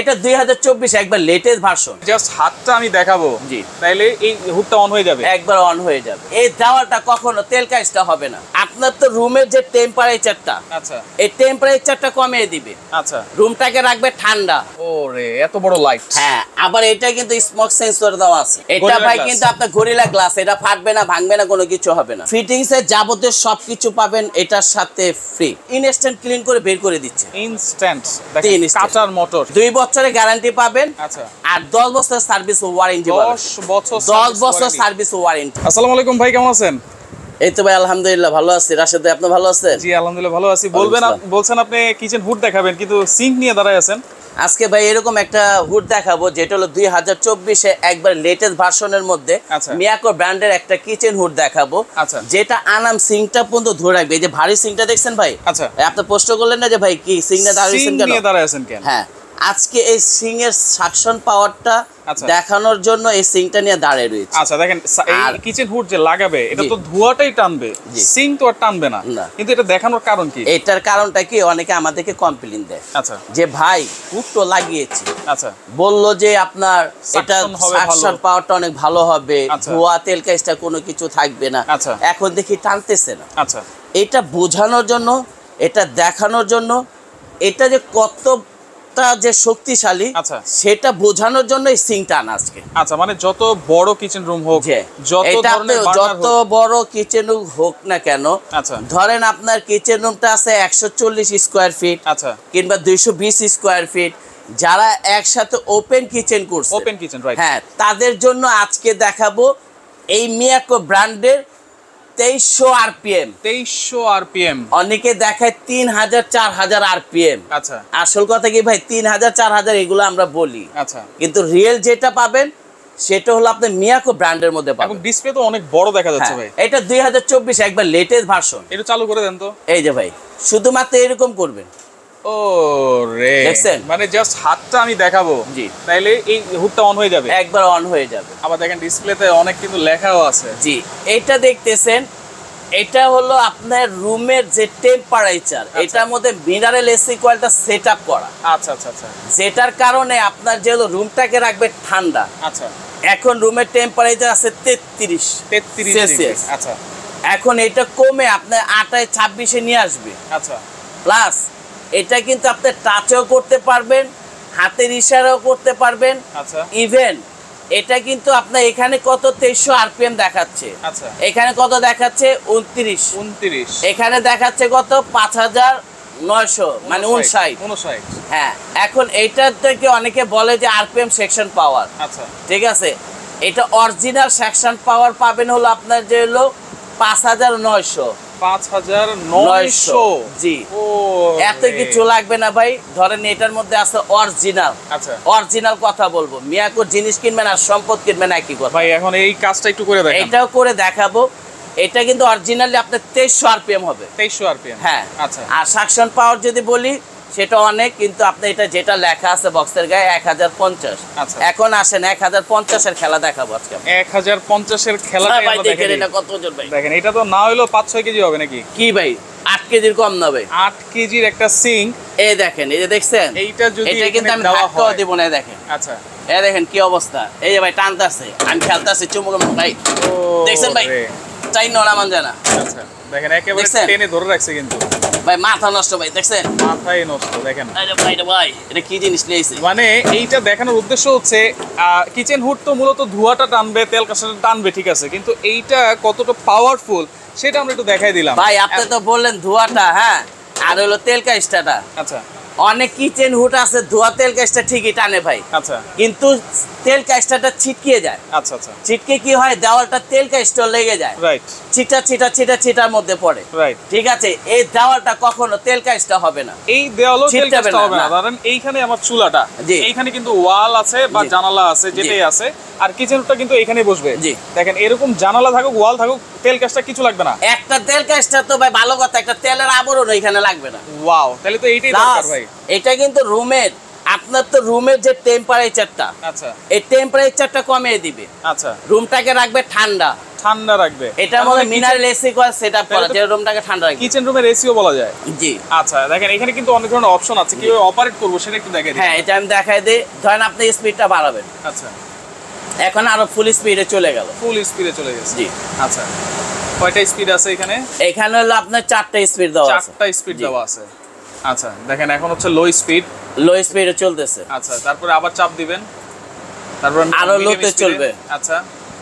এটা 2024 একবার latest version. Just হাতটা আমি দেখাবো, জি, তাইলে এই হুডটা অন হয়ে যাবে, একবার অন হয়ে যাবে। এই দেওয়ালটা কখনো তেল কাজটা হবে না। আপনার তো রুমের যে টেম্পারেচারটা, আচ্ছা, এই টেম্পারেচারটা কমিয়ে দিবে। আচ্ছা, রুমটাকে রাখবে ঠান্ডা। ওরে এত বড় লাইট। হ্যাঁ, আবার এটা কিন্তু স্মোক সেন্সর দেওয়া আছে। এটা ভাই কিন্তু আপনার গরিলা গ্লাস, এটা ফাটবে না, ভাঙবে না, কোনো কিছু হবে না। ফিটিংস এর যাবতীয় সবকিছু পাবেন এটার সাথে ফ্রি। ইনস্ট্যান্ট ক্লিন করে বের করে দিচ্ছে, ইনস্ট্যান্ট। দেখেন কাটার মোটর, 2 বছরের গ্যারান্টি পাবেন। আচ্ছা, আর 10 বছর সার্ভিস ওয়ারেন্টি পাবেন। 10 বছর সার্ভিস ওয়ারেন্টি। আসসালামু আলাইকুম ভাই, কেমন আছেন? এই তো ভাই আলহামদুলিল্লাহ ভালো আছি। রাশেদ ভাই আপনি ভালো আছেন? জি আলহামদুলিল্লাহ ভালো আছি। বলছেন আপনি কিচেন হুড দেখাবেন, কিন্তু সিঙ্ক নিয়ে দাঁড়ায় আছেন। আজকে ভাই এরকম একটা হুড দেখাবো যেটা হলো 2024 একবার লেটেস্ট ভার্সনের মধ্যে মিয়াকো ব্র্যান্ডের একটা কিচেন হুড দেখাবো। আচ্ছা, যেটা আনাম সিঙ্কটা পর্যন্ত ধরে রাখবে। এই যে ভারী সিঙ্কটা দেখছেন ভাই, আচ্ছা, আপনি প্রশ্ন করলেন না যে ভাই কি সিঙ্কটা দাঁড়িয়ে আছেন কেন? হ্যাঁ, আজকে এই সিং এর সাকশন পাওয়ারটা দেখানোর জন্য এই সিঙ্কটা নিয়ে দাঁড়িয়ে রয়েছে। আচ্ছা দেখেন, এই কিচেন হুড যে লাগাবে এটা তো ধোঁয়াটাই টানবে, সিঙ্ক তো আর টানবে না, কিন্তু এটা দেখানোর কারণ কি? এটার কারণটা কি, অনেকে আমাদেরকে কমপ্লেইন দেয়, আচ্ছা, যে ভাই হুড তো লাগিয়েছি, আচ্ছা, বললো যে আপনার এটা সাকশন পাওয়ারটা অনেক ভালো হবে, ধোঁয়া তেল কাজটা কোনো কিছু থাকবে না, এখন দেখি টানতেছে না। আচ্ছা, এটা বোঝানোর জন্য, এটা দেখানোর জন্য, এটা যে কত যে শক্তিশালী সেটা বোঝানোর জন্য এই সিঙ্কটা আনা আজকে। আচ্ছা, মানে যত বড় কিচেন রুম হোক, যত বড় কিচেন রুম হোক না কেন, আচ্ছা, ধরেন আপনার কিচেন রুমটা আছে 140 স্কোয়ার ফিট, আচ্ছা, কিংবা 220 স্কোয়ার ফিট, যারা একসাথে ওপেন কিচেন করছে, ওপেন কিচেন, রাইট, হ্যাঁ, তাদের জন্য আজকে দেখাবো এই মিয়াকো ব্র্যান্ডের 2300 আরপিএম। 2300 আরপিএম, অনেকে দেখায় 3000 4000 আরপিএম। আচ্ছা, আসল কথা কি ভাই, 3000 4000 এগুলো আমরা বলি, আচ্ছা, কিন্তু রিয়েল যেটা পাবেন সেটা হলো আপনি মিয়াকো ব্র্যান্ডের মধ্যে পাবেন। এবং ডিসপ্লে তো অনেক বড় দেখা যাচ্ছে ভাই। এটা 2024 একবার লেটেস্ট ভার্সন। এটা চালু করে দেন তো। এই যে ভাই, শুধুমাত্র এরকম করবেন। ও রে, দেখছেন, মানে জাস্ট হাতটা আমি দেখাবো, জি, তাইলে এই হুডটা অন হয়ে যাবে, একবার অন হয়ে যাবে। আবার দেখেন ডিসপ্লেতে অনেক কিন্তু লেখাও আছে। জি, এটা দেখতেছেন, এটা হলো আপনার রুমের যে টেম্পারেচার, এটার মধ্যে মিনারেল এসি কয়েলটা সেটআপ করা। আচ্ছা আচ্ছা আচ্ছা, যেটার কারণে আপনার যে হলো রুমটাকে রাখবে ঠান্ডা। আচ্ছা, এখন রুমের টেম্পারেচার আছে 33 সেলসিয়াস। আচ্ছা, এখন এটা কমে আপনার 28 26 নিয়ে আসবে। আচ্ছা, প্লাস এটা কিন্তু আপনি টাচও করতে পারবেন, হাতের ইশারাও করতে পারবেন। আচ্ছা, ইভেন এটা কিন্তু আপনার এখানে কত 2300 আরপিএম দেখাচ্ছে, আচ্ছা, এখানে কত দেখাচ্ছে 29, এখানে দেখাচ্ছে কত 5900, মানে 59। হ্যাঁ, এখন এইটার থেকে অনেকে বলে যে আরপিএম সেকশন পাওয়ার, আচ্ছা, ঠিক আছে, এটা অরিজিনাল সেকশন পাওয়ার পাবেন হলো আপনার যে হলো 5900। জি, এত কিছু লাগবে না ভাই। ধরেন এটার মধ্যে আছে অরিজিনাল, আচ্ছা, অরিজিনাল কথা বলবো, মিয়াকোর জিনিস কিনবেন আর সম্পদ কিনবেন একই কথা। ভাই এখন এই কাজটা একটু করে দেখান। এটাও করে দেখাবো। এটা কিন্তু অরিজিনালি আপনার 2300 আরপিএম হবে। 2300 আরপিএম, হ্যাঁ, আচ্ছা। আর সাকশন পাওয়ার যদি বলি সেটা অনেক, কিন্তু আপনি এটা যেটা লেখা আছে বক্সের গায়ে 1050। আচ্ছা, এখন আসেন 1050 এর খেলা দেখাবো আজকে। 1050 এর খেলাটা আমরা দেখেন। এটা কত ওজন ভাই? দেখেন, এটা তো না হলো 5-6 কেজি হবে নাকি? কি ভাই, 8 কেজির কম না ভাই। 8 কেজির একটা সিঙ্ক। এই দেখেন, এই যে দেখছেন, এইটা যদি এটা কিন্তু আমি ধাক্কাও দেব না, দেখেন। আচ্ছা, এই দেখেন কি অবস্থা। এই যে ভাই টানতাছে, আমি খেলতাছি চুমুক ভাই, দেখছেন ভাই, চাই নড়া মান জানা। আচ্ছা, দেখেন একেবারে টেনে ধরে রাখছে কিন্তু ভাই, মাথা নষ্ট ভাই, দেখছেন, মাথাই নষ্ট। দেখেন ভাই, এটা কি জিনিস নিয়েছে? মানে এইটা দেখানোর উদ্দেশ্য হচ্ছে কিচেন হুড তো মূলত ধোঁয়াটা টানবে, তেল কাঁসাটা টানবে, ঠিক আছে, কিন্তু এইটা কতটা পাওয়ারফুল সেটা আমরা একটু দেখাই দিলাম। ভাই আপনি তো বললেন ধোঁয়াটা, হ্যাঁ, আর হলো তেল কাঁসাটা। আচ্ছা, অনেক কিচেন হুড আছে ধোয়া তেল কাঁসটা ঠিকই টানে ভাই, আচ্ছা, কিন্তু তেল কাঁসটা ছিটকিয়ে যায়। আচ্ছা আচ্ছা, ছিটকে কি হয়, দেওয়ালটা তেল কাঁসটা লেগে যায়, রাইট, ছিটা ছিটা ছিটা ছিটার মধ্যে পড়ে, রাইট, ঠিক আছে। এই দেওয়ালটা কখনো তেল কাঁসটা হবে না, এই দেওয়ালও তেল কাঁসটা হবে না। ধরেন এইখানে আমার চুলাটা, এইখানে কিন্তু ওয়াল আছে বা জানালা আছে, যেটাই আছে, আর কিচেন হুডটা কিন্তু এখানে বসবে। জি, দেখেন এরকম জানালা থাকুক, ওয়াল থাকুক, তেল কাঁসটা কিছু লাগবে না। একটা তেল কাঁসটা তো ভাই ভালো কথা, একটা তেলের আবরণ এখানে লাগবে না। ওয়াও, তাহলে তো এইটাই দরকার ভাই। এটা কিন্তু রুমের, আপনার তো রুমের যে টেম্পারেচারটা, আচ্ছা, এই টেম্পারেচারটা কমিয়ে দিবে। আচ্ছা, রুমটাকে রাখবে ঠান্ডা ঠান্ডা রাখবে। এটার মধ্যে মিনারেল এসি করা সেটআপ করা, যে রুমটাকে ঠান্ডা রাখবে। কিচেন রুমের এসিও বলা যায়। জি। আচ্ছা দেখেন এখানে কিন্তু অনেক ধরনের অপশন আছে, কিভাবে অপারেট করব সেটা একটু দেখাই দিই। হ্যাঁ, এটা আমি দেখাই দিই। ধরেন আপনি স্পিডটা বাড়াবেন। আচ্ছা, এখন আরো ফুল স্পিডে চলে গেল। ফুল স্পিডে চলে গেছে। জি। আচ্ছা, কয়টা স্পিড আছে এখানে? এখানে হলো আপনার 4টা স্পিড দেওয়া আছে। 4টা স্পিড দেওয়া আছে। আচ্ছা দেখেন এখন হচ্ছে লো স্পিড, লো স্পিডে চলতেছে। আচ্ছা, তারপরে আবার চাপ দিবেন, তারপর আরো লোতে চলবে। আচ্ছা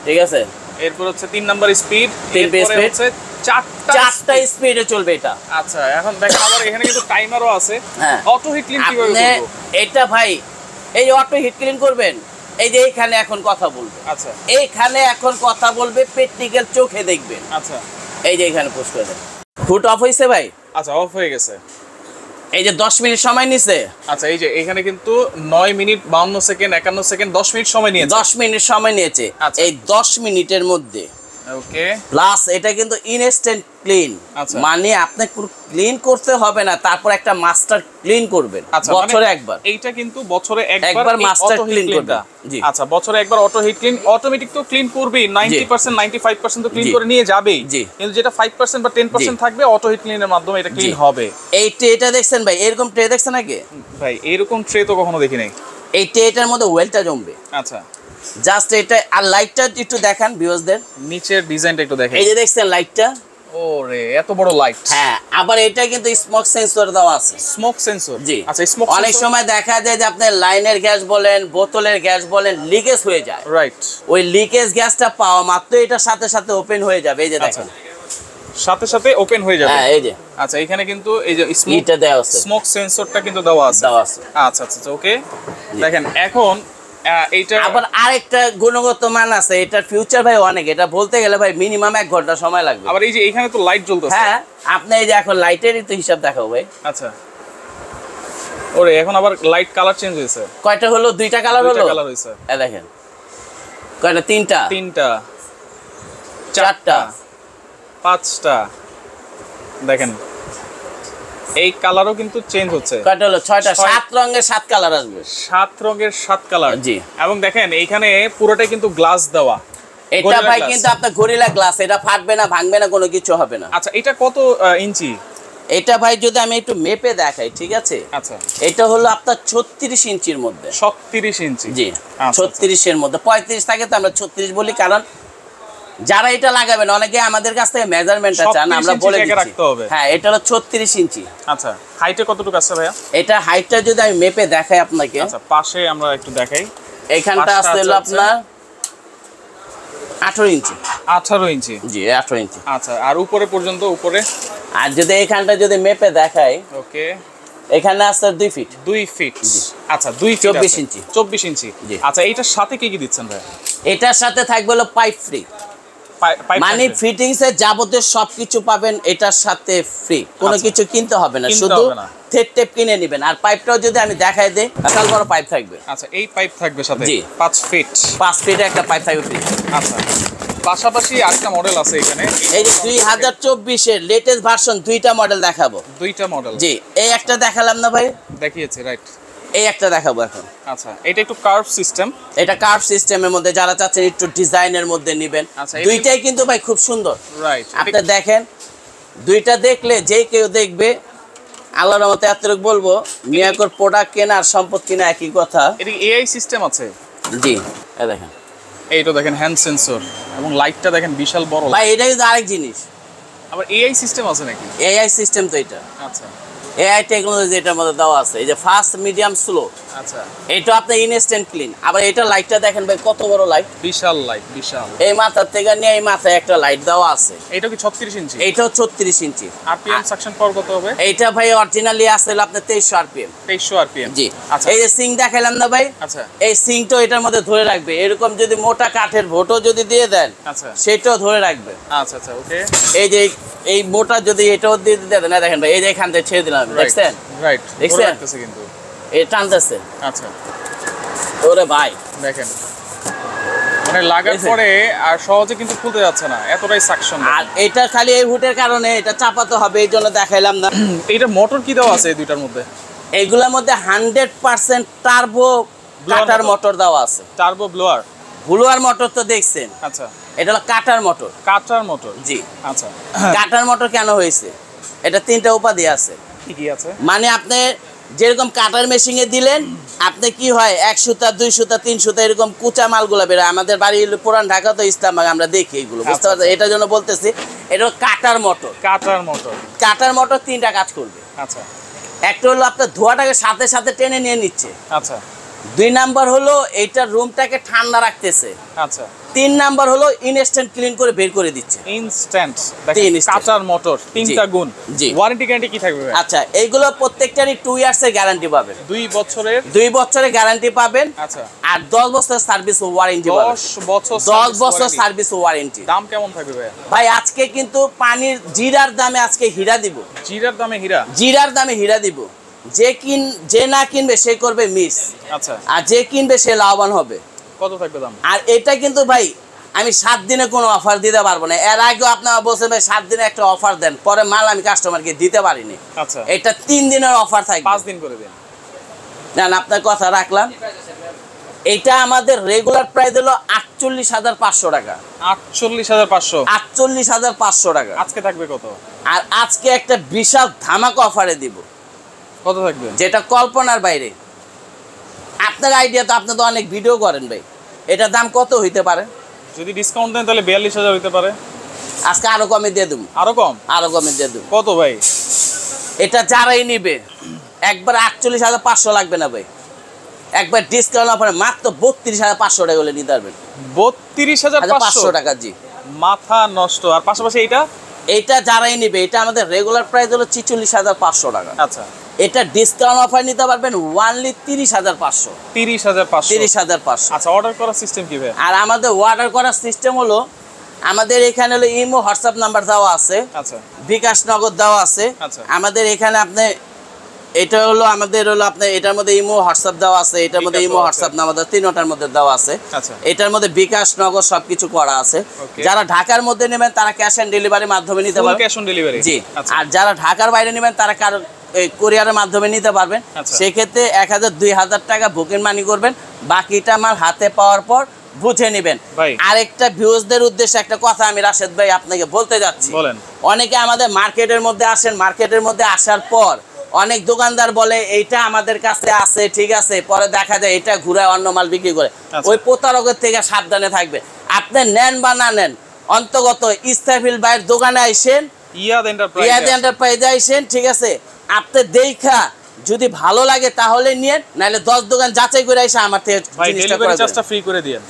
ঠিক আছে। এরপর হচ্ছে 3 নাম্বার স্পিড, 3 এরপর স্পিড হচ্ছে 4টা স্পিডে চলবে এটা। আচ্ছা এখন দেখেন আবার এখানে কিন্তু টাইমারও আছে। হ্যাঁ, অটো হিট ক্লিন কিভাবে আপনি করব? এটা ভাই এই অটো হিট ক্লিন করবেন, এই যে এইখানে এখন কথা বলবে। আচ্ছা, এইখানে এখন কথা বলবে, প্র্যাকটিক্যাল চোখে দেখবেন। আচ্ছা এই যে এখানে পুশ করে দেন, ফুট অফ হইছে ভাই। আচ্ছা, অফ হয়ে গেছে। এই যে 10 মিনিট সময় নিছে। আচ্ছা, এই যে এখানে কিন্তু 9 মিনিট 52 সেকেন্ড 51 সেকেন্ড 10 মিনিট সময় নিয়েছে। 10 মিনিট সময় নিয়েছে। আচ্ছা। এই 10 মিনিটের মধ্যে ওকে, প্লাস এটা কিন্তু ইনস্ট্যান্ট ক্লিন। আচ্ছা। মানে আপনি ক্লিন করতে হবে না, তারপর একটা মাস্টার ক্লিন করবেন। আচ্ছা, বছরে একবার। এইটা কিন্তু বছরে একবার একবার মাস্টার অটো হিট ক্লিন ক্লিনটা। করবে। জি। আচ্ছা, বছরে একবার অটো হিট ক্লিন, অটোমেটিক তো ক্লিন করবেই 90% 95% তো ক্লিন জি। করে নিয়ে যাবেই। জি। কিন্তু যেটা 5% বা 10% থাকবে অটো হিট ক্লিনের মাধ্যমে এটা ক্লিন জি। হবে। এই ট্রেটা দেখছেন ভাই? এরকম ট্রে দেখছেন আগে? ভাই এরকম ট্রে তো কখনো দেখি নাই। এই ট্রেটার মধ্যে ওয়েলটা জমবে। আচ্ছা, জাস্ট এটা। আর লাইটটা একটু দেখান ভিউয়ার্সদের। নিচের ডিজাইনটা একটু দেখেন। এই যে দেখছেন লাইটটা? ওরে এত বড় লাইট। হ্যাঁ, আবার এটা কিন্তু স্মোক সেন্সর দেওয়া আছে। Smoke sensor. জি। আচ্ছা, স্মোক অনেক সময় দেখা যায় যে আপনার লাইনের গ্যাস বলেন, বোতলের গ্যাস বলেন, লিকেজ হয়ে যায়। রাইট। ওই লিকেজ গ্যাসটা পাওয়া মাত্র এটার সাথে সাথে ওপেন হয়ে যাবে। এই যে দেখেন, সাথে সাথে ওপেন হয়ে যাবে। হ্যাঁ, এই যে আচ্ছা, এখানে কিন্তু এই যে এটা দেওয়া আছে। স্মোক সেন্সরটা কিন্তু দেওয়া আছে। আচ্ছা আচ্ছা ওকে। দেখেন এখন এইটা আবার আরেকটা গুণগত মান আছে। এটার ফিউচার ভাই অনেক। এটা বলতে গেলে ভাই মিনিমাম 1 ঘন্টা সময় লাগবে। আবার এই যে এখানে তো লাইট জ্বলতেছে। হ্যাঁ, আপনি এই যে এখন লাইটেরই তো হিসাব দেখাবো ভাই। আচ্ছা, ওরে এখন আবার লাইট কালার চেঞ্জ হয়েছে। কয়টা হলো? 2টা কালার হলো। 2টা কালার হয়েছে। এই দেখেন কয়টা? 3টা 4টা 5টা। দেখেন এই কালারও কিন্তু চেঞ্জ হচ্ছে। কয়টা হলো? 6টা। 7 রঙের 7 কালার আসবে। 7 রঙের 7 কালার। জি। এবং দেখেন এইখানে পুরোটাই কিন্তু গ্লাস দেওয়া। এটা ভাই কিন্তু আপনার গরিলা গ্লাস। এটা ফাটবে না, ভাঙবে না, কোনো কিছু হবে না। আচ্ছা, এটা কত ইঞ্চি? এটা ভাই যদি আমি একটু মেপে দেখাই, ঠিক আছে? আচ্ছা, এটা হলো আপনার 36 ইঞ্চির মধ্যে। 36 ইঞ্চি। জি। আচ্ছা, 36 এর মধ্যে 35 থাকে তো আমরা 36 বলি, কারণ যারা এটা লাগাবেন অনেকে আমাদের কাছ থেকে মেজারমেন্টটা চান, আমরা বলে দিচ্ছি। হ্যাঁ, এটা হলো 36 ইঞ্চি। আচ্ছা, হাইটে কতটুকু আছে ভাইয়া? এটা হাইটটা যদি আমি মেপে দেখাই আপনাকে। আচ্ছা, পাশে আমরা একটু দেখাই। এখানটা আছে হলো আপনার 18 ইঞ্চি। 18 ইঞ্চি। জি, 18 ইঞ্চি। আচ্ছা, আর উপরে পর্যন্ত উপরে? আর যদি এখানটা যদি মেপে দেখাই, ওকে, এখানে আছে 2 ফিট। 2 ফিট। আচ্ছা, 2 ফিট 24 ইঞ্চি। 24 ইঞ্চি। জি। আচ্ছা, এইটার সাথে কি কি দিচ্ছেন ভাই? এটার সাথে থাকবে হলো পাইপ ফ্রি। মানে ফিটিংস এর যাবতীয় সবকিছু পাবেন এটার সাথে ফ্রি। কোনো কিছু কিনতে হবে না, শুধু থ্রেড টেপ কিনে নেবেন। আর পাইপটাও যদি আমি দেখাই দেই, বিশাল বড় পাইপ থাকবে। আচ্ছা, এই পাইপ থাকবে সাথে? জি। 5 ফিট। 5 ফিটে একটা পাইপ থাকবে ফ্রি। আচ্ছা, পাশাপাশি আরেকটা মডেল আছে এখানে। এই যে 2024 এর লেটেস্ট ভার্সন 2টা মডেল দেখাবো। 2টা মডেল? জি। এই একটা দেখালাম না ভাই? দেখিয়েছি, রাইট। এই একটা দেখাবো এখন। আচ্ছা, এটা একটু কার্ভ সিস্টেম। এটা কার্ভ সিস্টেমের মধ্যে যারা চাচ্ছেন একটু ডিজাইনের মধ্যে নেবেন। আচ্ছা, দুইটাই কিন্তু ভাই খুব সুন্দর। রাইট। আপনি দেখেন, দুইটা দেখলে যে কেউ দেখবে, আল্লাহর রহমতে এতটুকু বলবো, মিয়াকোর প্রোডাক্ট কেনা আর সম্পদ কেনা একই কথা। এটা এআই সিস্টেম আছে? জি। এই দেখেন, এইটা দেখেন হ্যান্ড সেন্সর, এবং লাইটটা দেখেন বিশাল বড়। ভাই এটা কিন্তু আরেক জিনিস। আবার এআই সিস্টেম আছে নাকি? এআই সিস্টেম তো এটা। আচ্ছা, এআই টেকনোলজি এটার মধ্যে দেওয়া আছে। এই যে ফাস্ট, মিডিয়াম, স্লো। আচ্ছা, এটা আপনার ইনস্ট্যান্ট ক্লিন। আবার এটা লাইটটা দেখেন ভাই, কত বড় লাইট। বিশাল লাইট, বিশাল। এই মাথার থেকে নিয়ে এই মাথায় একটা লাইট দেওয়া আছে। এটা কি 36 ইঞ্চি? এইটাও 36 ইঞ্চি। আরপিএম সাকশন পাওয়ার কত হবে? এইটা ভাই অরিজিনালি আছে আপনার 2300 আরপিএম। 2300 আরপিএম। জি। আচ্ছা, এই যে সিং দেখাইলাম না ভাই? আচ্ছা, এই সিংটাও এটার মধ্যে ধরে রাখবে। এরকম যদি মোটা কাঠের ভোটও যদি দিয়ে দেন, আচ্ছা, সেটাও ধরে রাখবে। আচ্ছা, আচ্ছা, ওকে। এই যে এই মোটা যদি এটাও দিয়ে দেন, না দেখেন ভাই, এই যে এখান থেকে ছেড়ে দিলাম, দেখছেন? রাইট, দেখছেন? রাখতেছে কিন্তু এই টানতেছে। আচ্ছা, ওরে ভাই দেখেন মানে লাগার পরে আর সহজে কিন্তু খুলতে যাচ্ছে না, এতটাই সাকশন। আর এটা খালি এই হুটের কারণে এটা চাপাতে হবে, এই জন্য দেখাইলাম না। এটা মোটর কি দেওয়া আছে এই দুইটার মধ্যে? এইগুলোর মধ্যে 100% টার্বো কাটার মোটর দেওয়া আছে। Turbo blower? ব্লোয়ার মোটর তো দেখছেন। আচ্ছা, এটা হলো কাটার মোটর। কাটার মোটর, জি। আচ্ছা, কাটার মোটর কেন হয়েছে? এটা 3টা উপাধি আছে। কি কি আছে? মানে আপনি যেরকম কাটার মেশিনে দিলেন, আপনি কি হয় 1 সুতা 2 সুতা 3 সুতা এরকম কুচা মালগুলো বেরোয়। আমাদের বাড়ি পুরান ঢাকা তো ইসলামবাগ, আমরা দেখি এগুলো, বুঝতে পারছেন? এটার জন্য বলতেছি এটা হলো কাটার মোটর। কাটার মোটর, কাটার মোটর 3টা কাজ করবে। আচ্ছা, একটা হলো আপনার ধোঁয়াটাকে সাথে সাথে টেনে নিয়ে নিচ্ছে। আচ্ছা। 2 নাম্বার হলো এইটা রুমটাকে ঠান্ডা রাখতেছে। আচ্ছা। 3 নাম্বার হলো ইনস্ট্যান্ট ক্লিন করে বের করে দিচ্ছে। ইনস্ট্যান্ট। কাটার মোটর 3টা গুণ। জি। ওয়ারেন্টি গ্যারান্টি কি থাকবে ভাই? আচ্ছা, এইগুলো প্রত্যেকটারই 2 ইয়ার্সের গ্যারান্টি পাবেন। 2 বছরের গ্যারান্টি পাবেন। আচ্ছা। আর 10 বছরের সার্ভিস ওয়ারেন্টি পাবেন। 10 বছর সার্ভিস ওয়ারেন্টি। দাম কেমন থাকবে ভাই? ভাই আজকে কিন্তু পানির জিরার দামে আজকে হীরা দিব। জিরার দামে হীরা? জিরার দামে হীরা দিব। যে না কিনবে সে করবে মিস। আচ্ছা। আর যে কিনবে সে লাভবান হবে। কত থাকবে দাম? আর এটা কিন্তু ভাই আমি 7 দিনে কোনো অফার দিতে পারবো না। এর আগেও আপনারা বলছেন ভাই 7 দিনে একটা অফার দেন, পরে মাল আমি কাস্টমারকে দিতে পারিনি। আচ্ছা। এটা 3 দিনের অফার থাকবে। 5 দিন করে দেন। না, আপনার কথা রাখলাম। এটা আমাদের রেগুলার প্রাইস হলো 48,500 টাকা। 48,500? 48,500 টাকা। আজকে থাকবে কত? আর আজকে একটা বিশাল ধামাকা অফারে দিব। কত থাকবে? যেটা কল্পনার বাইরে। আপনার আইডিয়া তো, আপনি তো অনেক ভিডিও করেন ভাই, এটার দাম কত হইতে পারে? যদি ডিসকাউন্ট দেন তাহলে 42,000 হইতে পারে। আজকে আরো কমে দিয়ে দেব। আরো কম? আরো কমে দিয়ে দেব। কত ভাই? এটা যারাই নিবে একবার 48,500 লাগবে না ভাই, একবার ডিসকাউন্ট অফারে মাত্র 32,500 টাকা হলে নিতে পারবেন। 32,500 টাকা? জি। মাথা নষ্ট। আর পাশাপাশি এইটা যারাই নিবে, এটা আমাদের রেগুলার প্রাইস হলো 46,500 টাকা। আচ্ছা। এটা ডিসকাউন্ট অফার নিতে পারবেন ওনলি 30,500। 30,500। আচ্ছা, অর্ডার করার সিস্টেম কি ভাই? আর আমাদের অর্ডার করার সিস্টেম হলো, আমাদের এখানে হলো ইমো হোয়াটসঅ্যাপ নাম্বার দেওয়া আছে। আচ্ছা। বিকাশ নগদ দেওয়া আছে। আচ্ছা। আমাদের এখানে আপনি এটা হলো আমাদের হলো আপনার এটার মধ্যে ইমো হোয়াটসঅ্যাপ দেওয়া আছে, এটার মধ্যে ইমো হোয়াটসঅ্যাপ নাম্বার 3টার মধ্যে দেওয়া আছে। আচ্ছা। এটার মধ্যে বিকাশ নগদ সবকিছু করা আছে। যারা ঢাকার মধ্যে নেবেন তারা ক্যাশ অন ডেলিভারির মাধ্যমে নিতে পারবেন। Cash on delivery? জি। আর যারা ঢাকার বাইরে নেবেন তারা কুরিয়ারের মাধ্যমে নিতে পারবেন। সেক্ষেত্রে 1,000-2,000 টাকা বুকিং মানি করবেন, বাকিটা মাল হাতে পাওয়ার পর বুঝে নেবেন। আরেকটা ভিউজদের উদ্দেশ্যে একটা কথা আমি রাশেদ ভাই আপনাকে বলতে যাচ্ছি। অনেকে আমাদের মার্কেটের মধ্যে আসেন, মার্কেটের মধ্যে আসার পর অনেক দোকানদার বলে এইটা আমাদের কাছে আছে, ঠিক আছে, পরে দেখা যায় এটা ঘুরে অন্য মাল বিক্রি করে। ওই প্রতারকের থেকে সাবধানে থাকবে। আপনি নেন বা না নেন, অন্তগত ইস্তাফিল ভাইয়ের দোকানে আইসেন, ইয়াদ এন্টারপ্রাইজে আইসেন, ঠিক আছে, আপনি দেখা যদি ভালো লাগে তাহলে নিয়ে, নাহলে 10 দোকান যাচাই করে আইসা আমার থেকে ডেলিভারি চার্জটা ফ্রি করে দিয়েন।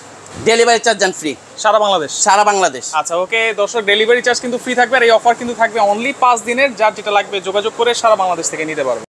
ডেলিভারি চার্জ জান ফ্রি সারা বাংলাদেশ? সারা বাংলাদেশ। আচ্ছা, ওকে দর্শক, ডেলিভারি চার্জ কিন্তু ফ্রি থাকবে। আর এই অফার কিন্তু থাকবে অনলি 5 দিনের। যার যেটা লাগবে যোগাযোগ করে সারা বাংলাদেশ থেকে নিতে পারবে।